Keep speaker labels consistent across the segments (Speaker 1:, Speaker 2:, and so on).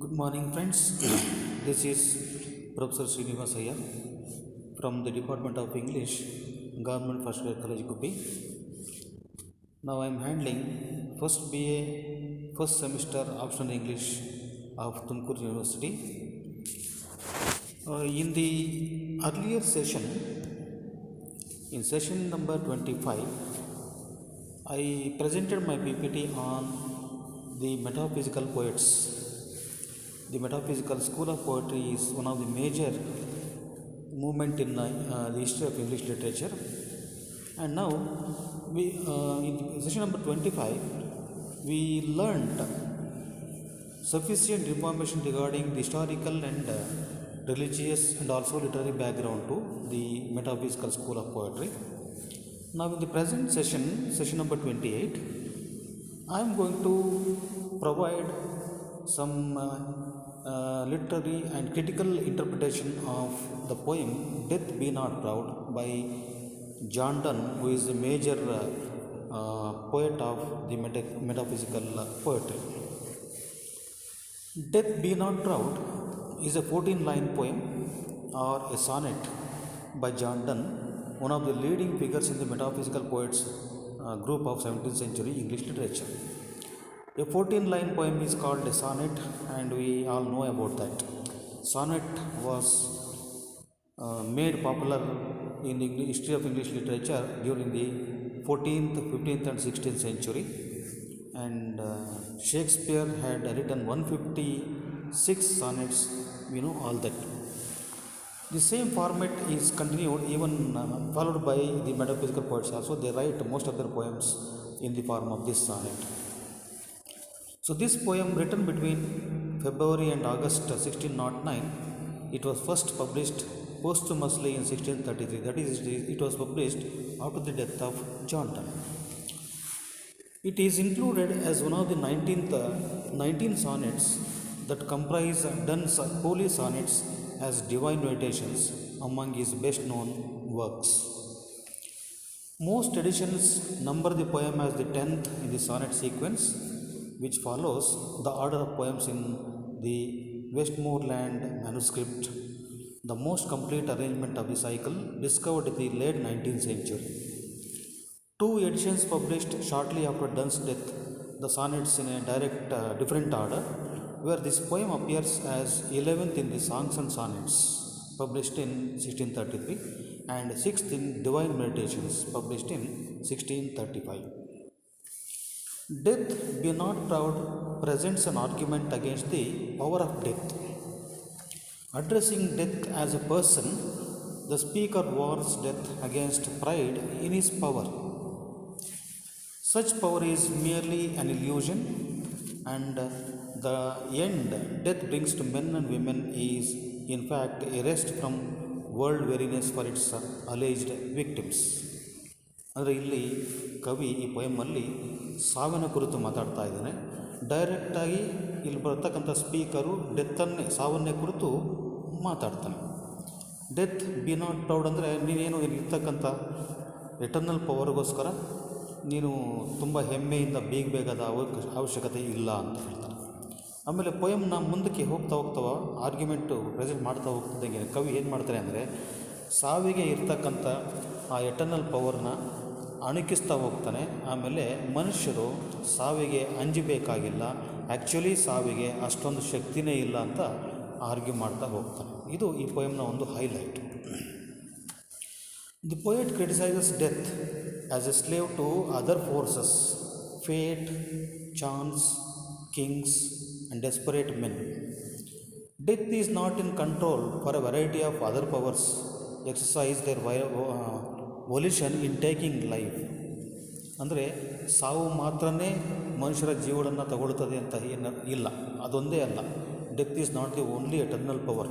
Speaker 1: Good morning, friends. This is Professor Srinivasaya from the Department of English, Government First Grade College, Guppy. Now I am handling first BA, first semester optional English of Tumkur University. In the earlier session, in session number 25, I presented my PPT on the metaphysical poets. The metaphysical school of poetry is one of the major movement in the history of English literature. And now, in session number 25, we learned sufficient information regarding the historical and religious and also literary background to the metaphysical school of poetry. Now, in the present session, session number 28, I am going to provide some literary and critical interpretation of the poem Death Be Not Proud by John Donne, who is the major poet of the metaphysical poetry. Death Be Not Proud is a 14-line poem or a sonnet by John Donne, one of the leading figures in the metaphysical poets group of 17th century English literature. A 14-line poem is called a sonnet, and we all know about that. Sonnet was made popular in the history of English literature during the 14th, 15th and 16th century, and Shakespeare had written 156 sonnets, we know all that. The same format is continued even followed by the metaphysical poets also. They write most of their poems in the form of this sonnet. So this poem, written between February and August 1609, it was first published posthumously in 1633. That is, it was published after the death of John Donne. It is included as one of the 19 sonnets that comprise Donne's holy sonnets as divine meditations among his best known works. Most editions number the poem as the 10th in the sonnet sequence, which follows the order of poems in the Westmoreland manuscript, the most complete arrangement of the cycle discovered in the late 19th century. Two editions published shortly after Donne's death, the sonnets in a different order, where this poem appears as 11th in the Songs and Sonnets, published in 1633, and 6th in Divine Meditations, published in 1635. Death Be Not Proud presents an argument against the power of death. Addressing death as a person, the speaker warns death against pride in his power. Such power is merely an illusion, and the end death brings to men and women is, in fact, a rest from world weariness for its alleged victims. ಅಂದರೆ ಇಲ್ಲಿ ಕವಿ ಈ ಪೊಯಮಲ್ಲಿ ಸಾವಿನ ಕುರಿತು ಮಾತಾಡ್ತಾ ಇದ್ದಾನೆ. ಡೈರೆಕ್ಟಾಗಿ ಇಲ್ಲಿ ಬರ್ತಕ್ಕಂಥ ಸ್ಪೀಕರು ಡೆತ್ತನ್ನೇ, ಸಾವನ್ನೇ ಕುರಿತು ಮಾತಾಡ್ತಾನೆ. ಡೆತ್ ಬಿ ನಾಟ್ ಪ್ರೌಡ್ ಅಂದರೆ ನೀನೇನು ಇಲ್ಲಿರ್ತಕ್ಕಂಥ ಎಟರ್ನಲ್ ಪವರ್ಗೋಸ್ಕರ ನೀನು ತುಂಬ ಹೆಮ್ಮೆಯಿಂದ ಬೀಗಬೇಕಾದ ಅವಶ್ಯಕತೆ ಇಲ್ಲ ಅಂತ ಹೇಳ್ತಾನೆ. ಆಮೇಲೆ ಪೊಯಮ್ನ ಮುಂದಕ್ಕೆ ಹೋಗ್ತಾ ಆರ್ಗ್ಯುಮೆಂಟು ಪ್ರೆಸೆಂಟ್ ಮಾಡ್ತಾ ಹೋಗ್ತಿದ್ದಂಗೆ ಕವಿ ಏನು ಮಾಡ್ತಾರೆ ಅಂದರೆ, ಸಾವಿಗೆ ಇರ್ತಕ್ಕಂಥ ಆ ಎಟರ್ನಲ್ ಪವರ್ನ ಅಣುಕಿಸ್ತಾ ಹೋಗ್ತಾನೆ. ಆಮೇಲೆ ಮನುಷ್ಯರು ಸಾವಿಗೆ ಅಂಜಬೇಕಾಗಿಲ್ಲ, ಆ್ಯಕ್ಚುಲಿ ಸಾವಿಗೆ ಅಷ್ಟೊಂದು ಶಕ್ತಿನೇ ಇಲ್ಲ ಅಂತ ಆರ್ಗ್ಯೂ ಮಾಡ್ತಾ ಹೋಗ್ತಾನೆ. ಇದು ಈ ಪೊಯಮ್ನ ಒಂದು highlight. The poet criticises death as a slave to other forces, fate, chance, kings and desperate men. Death is not in control, for a variety of other powers exercise their volition in taking life. ಅಂದರೆ ಸಾವು ಮಾತ್ರನೇ ಮನುಷ್ಯರ ಜೀವನವನ್ನು ತಗೊಳ್ತದೆ ಅಂತ ಏನು ಇಲ್ಲ, ಅದೊಂದೇ ಅಲ್ಲ. Death is not the only eternal power.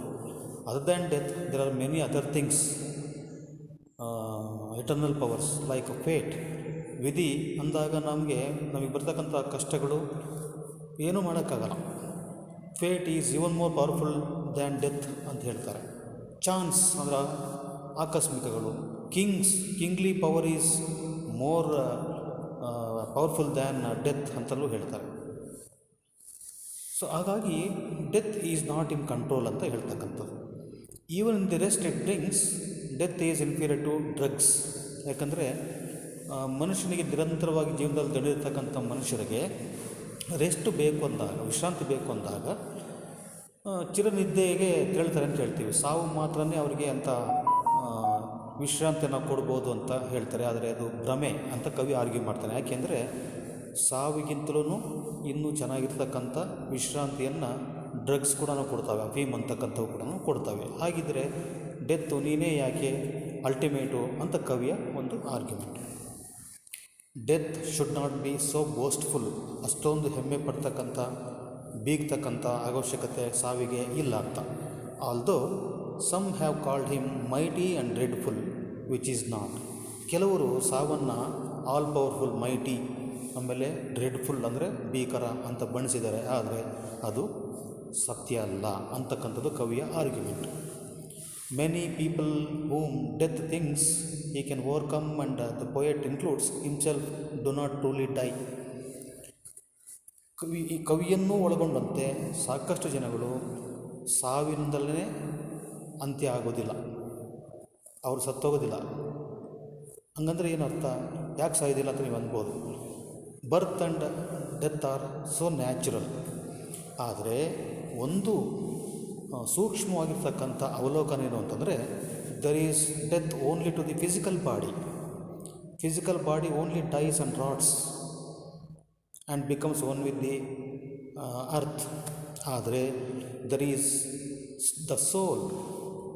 Speaker 1: Other than death there are many other things, eternal powers like fate. ವಿಧಿ ಅಂದಾಗ ನಮಗೆ ಬರ್ತಕ್ಕಂಥ ಕಷ್ಟಗಳು ಏನೂ ಮಾಡೋಕ್ಕಾಗಲ್ಲ. Fate is even more powerful than death ಅಂತ ಹೇಳ್ತಾರೆ. ಚಾನ್ಸ್ ಅಂದ್ರೆ ಆಕಸ್ಮಿಕಗಳು. Kingly power is more powerful than death ಅಂತಲೂ ಹೇಳ್ತಾರೆ. ಸೊ ಹಾಗಾಗಿ death is not in control ಅಂತ ಹೇಳ್ತಕ್ಕಂಥದ್ದು. Even in the rest it brings, death is inferior to drugs. ಯಾಕಂದರೆ ಮನುಷ್ಯನಿಗೆ ನಿರಂತರವಾಗಿ ಜೀವನದಲ್ಲಿ ದಣಿದಿರ್ತಕ್ಕಂಥ ಮನುಷ್ಯರಿಗೆ ರೆಸ್ಟ್ ಬೇಕು ಅಂದಾಗ, ವಿಶ್ರಾಂತಿ ಬೇಕು ಅಂದಾಗ ಚಿರನಿದ್ದೆಗೆ ತೇಳ್ತಾರೆ ಅಂತ ಹೇಳ್ತೀವಿ. ಸಾವು ಮಾತ್ರನೇ ಅವರಿಗೆ ಅಂತ ವಿಶ್ರಾಂತಿಯನ್ನು ಕೊಡ್ಬೋದು ಅಂತ ಹೇಳ್ತಾರೆ. ಆದರೆ ಅದು ಭ್ರಮೆ ಅಂತ ಕವಿ ಆರ್ಗ್ಯೂ ಮಾಡ್ತಾನೆ. ಯಾಕೆಂದರೆ ಸಾವಿಗಿಂತಲೂ ಇನ್ನೂ ಚೆನ್ನಾಗಿರ್ತಕ್ಕಂಥ ವಿಶ್ರಾಂತಿಯನ್ನು ಡ್ರಗ್ಸ್ ಕೂಡ ಕೊಡ್ತವೆ, ಅಫೀಮ್ ಅಂತಕ್ಕಂಥವು ಕೂಡ ಕೊಡ್ತವೆ. ಹಾಗಿದ್ದರೆ ಡೆತ್ತು ನೀನೇ ಯಾಕೆ ಅಲ್ಟಿಮೇಟು ಅಂತ ಕವಿಯ ಒಂದು argument. Death should not be so boastful. ಅಷ್ಟೊಂದು ಹೆಮ್ಮೆ ಪಡ್ತಕ್ಕಂಥ, ಬೀಗ್ತಕ್ಕಂಥ ಅವಶ್ಯಕತೆ ಸಾವಿಗೆ ಇಲ್ಲ ಅಂತ. Although some have called him mighty and dreadful, which is not. ಕೆಲವರು ಸಾವನ್ನು ಆಲ್ ಪವರ್ಫುಲ್, ಮೈಟಿ, ಆಮೇಲೆ ಡ್ರೆಡ್ಫುಲ್ ಅಂದರೆ ಭೀಕರ ಅಂತ ಬಣ್ಣಿಸಿದ್ದಾರೆ. ಆದರೆ ಅದು ಸತ್ಯ ಅಲ್ಲ ಅಂತಕ್ಕಂಥದ್ದು ಕವಿಯ argument. Many people whom death thinks he can overcome, and the poet includes himself, do not truly die. ಕವಿಯನ್ನು ಒಳಗೊಂಡಂತೆ ಸಾಕಷ್ಟು ಜನಗಳು ಸಾವಿನಿಂದಲೇ ಅಂತ್ಯ ಆಗೋದಿಲ್ಲ, ಅವರು ಸತ್ತೋಗೋದಿಲ್ಲ. ಹಂಗಂದ್ರೆ ಏನರ್ಥ? ಯಾಕೆ ಸಾಯೋದಿಲ್ಲ ಅಂತ ನೀವು ಅನ್ಬೋದು. Birth and death are so natural. ಆದರೆ ಒಂದು ಸೂಕ್ಷ್ಮವಾಗಿರ್ತಕ್ಕಂಥ ಅವಲೋಕನ ಏನು ಅಂತಂದರೆ, there is death only to the physical body. Physical body only dies and rots and becomes one with the earth. ಆದರೆ there is the soul,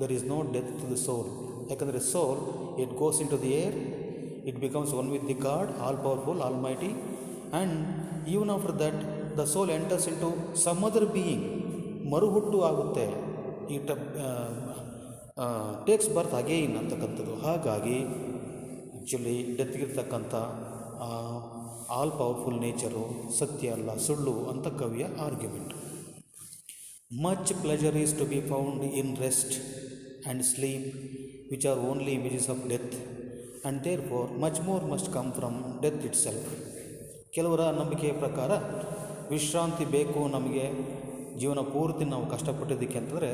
Speaker 1: there is no death to the soul. ಯಾಕಂದರೆ soul, it goes into the air, it becomes one with the god, all powerful, all mighty, and even after that the soul enters into some other being. ಮರುಹುಟ್ಟು ಆಗುತ್ತೆ, it takes birth again ಅಂತಕ್ಕಂಥದ್ದು. ಹಾಗಾಗಿ actually ಡೆತ್ಗಿರ್ತಕ್ಕಂಥ all powerful nature ಸತ್ಯ ಅಲ್ಲ, ಸುಳ್ಳು ಅಂತ ಕವಿಯ argument. Much pleasure is to be found in rest and sleep, which are only images of death, and therefore much more must come from death itself. ಕೆಲವರ ನಂಬಿಕೆಯ ಪ್ರಕಾರ ವಿಶ್ರಾಂತಿ ಬೇಕು ನಮಗೆ, ಜೀವನ ಪೂರ್ತಿ ನಾವು ಕಷ್ಟಪಟ್ಟಿದ್ದಕ್ಕೆ ಅಂತಂದರೆ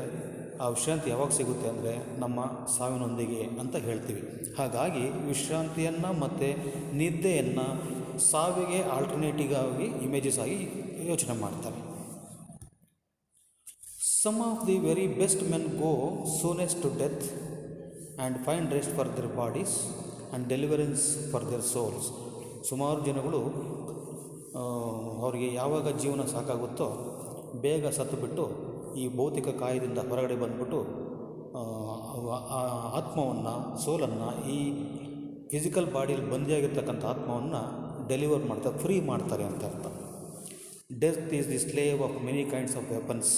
Speaker 1: ಆ ವಿಶ್ರಾಂತಿ ಯಾವಾಗ ಸಿಗುತ್ತೆ ಅಂದರೆ ನಮ್ಮ ಸಾವಿನೊಂದಿಗೆ ಅಂತ ಹೇಳ್ತೀವಿ. ಹಾಗಾಗಿ ವಿಶ್ರಾಂತಿಯನ್ನು ಮತ್ತು ನಿದ್ದೆಯನ್ನು ಸಾವಿಗೆ ಆಲ್ಟರ್ನೇಟಿವ್ ಆಗಿ ಇಮೇಜಸ್ ಆಗಿ ಯೋಚನೆ ಮಾಡ್ತಾರೆ. Some of the very best men go soonest to death and find rest for their bodies and deliverance for their souls. ಸುಮಾರು ಜನಗಳು ಅವರಿಗೆ ಯಾವಾಗ ಜೀವನ ಸಾಕಾಗುತ್ತೋ ಬೇಗ ಸತ್ತುಬಿಟ್ಟು ಈ ಭೌತಿಕ ಕಾಯದಿಂದ ಹೊರಗಡೆ ಬಂದ್ಬಿಟ್ಟು ಆತ್ಮವನ್ನು, ಸೋಲನ್ನು, ಈ ಫಿಸಿಕಲ್ ಬಾಡಿಯಲ್ಲಿ ಬಂದಿಯಾಗಿರ್ತಕ್ಕಂಥ ಆತ್ಮವನ್ನು ಡೆಲಿವರ್ ಮಾಡ್ತಾರೆ, ಫ್ರೀ ಮಾಡ್ತಾರೆ ಅಂತ ಅರ್ಥ. Death is the slave of many kinds of weapons,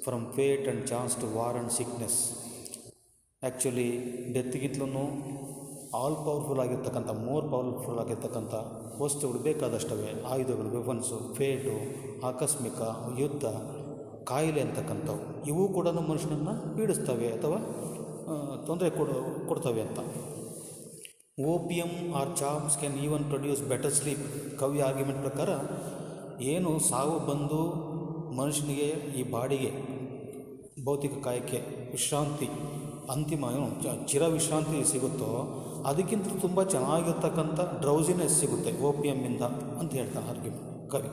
Speaker 1: from fate and chance to war and sickness. Actually ಡೆತ್ಗಿಂತಲೂ ಆಲ್ ಪವರ್ಫುಲ್ ಆಗಿರ್ತಕ್ಕಂಥ, ಮೋರ್ ಪವರ್ಫುಲ್ ಆಗಿರ್ತಕ್ಕಂಥ ವಸ್ತುಗಳು ಬೇಕಾದಷ್ಟವೆ. ಆಯುಧಗಳು, ವೆಪನ್ಸು, ಫೇಟು, ಆಕಸ್ಮಿಕ ಯುದ್ಧ, ಕಾಯಿಲೆ ಅಂತಕ್ಕಂಥವು, ಇವು ಕೂಡ ಮನುಷ್ಯನನ್ನು ಪೀಡಿಸ್ತವೆ ಅಥವಾ ತೊಂದರೆ ಕೊಡ್ತವೆ ಅಂತ. Opium or chops can even produce better sleep. ಕವಿ ಆರ್ಗ್ಯುಮೆಂಟ್ ಪ್ರಕಾರ ಏನು ಸಾವು ಬಂದು ಮನುಷ್ಯನಿಗೆ, ಈ ಬಾಡಿಗೆ, ಭೌತಿಕ ಕಾಯಕ್ಕೆ ವಿಶ್ರಾಂತಿ, ಅಂತಿಮ ಏನು ಚಿರವಿಶ್ರಾಂತಿ ಸಿಗುತ್ತೋ ಅದಕ್ಕಿಂತ ತುಂಬ ಚೆನ್ನಾಗಿರ್ತಕ್ಕಂಥ ಡ್ರೌಸಿನೆಸ್ ಸಿಗುತ್ತೆ ಓಪಿಯಮ್ಮಿಂದ ಅಂತ ಹೇಳ್ತಾನೆ ಆರ್ಗ್ಯುಮೆಂಟ್ ಕವಿ.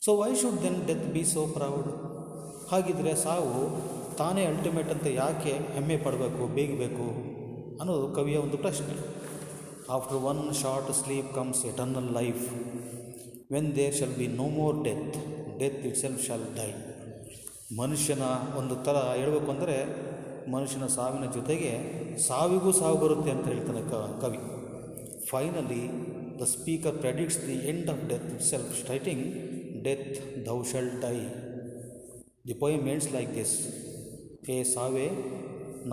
Speaker 1: So why should then death be so proud? ಹಾಗಿದ್ರೆ ಸಾವು ತಾನೇ ಅಲ್ಟಿಮೇಟ್ ಅಂತ ಯಾಕೆ ಹೆಮ್ಮೆ ಪಡಬೇಕು, ಬೇಗಬೇಕು ಅನ್ನೋದು ಕವಿಯ ಒಂದು ಪ್ರಶ್ನೆ. After one short sleep comes eternal life, when there shall be no more death, death itself shall die. ಮನುಷ್ಯನ ಒಂದು ಥರ ಹೇಳಬೇಕು ಅಂದರೆ, ಮನುಷ್ಯನ ಸಾವಿನ ಜೊತೆಗೆ ಸಾವಿಗೂ ಸಾವು ಬರುತ್ತೆ ಅಂತ ಹೇಳ್ತಾನೆ ಕವಿ. Finally the speaker predicts the end of death itself, stating death thou shall die. The poem ends like this: ಏ ಸಾವೇ,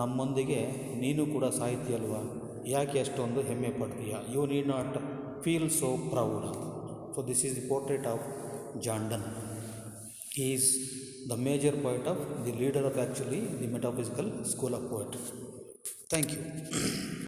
Speaker 1: ನಮ್ಮೊಂದಿಗೆ ನೀನು ಕೂಡ ಸಾಹಿತ್ಯ ಯಾಕೆ ಅಷ್ಟೊಂದು ಹೆಮ್ಮೆ ಪಡ್ತೀಯ? You need not feel so proud. So this is the portrait of John Donne. He is the major poet of the leader of actually the metaphysical school of poetry. Thank you.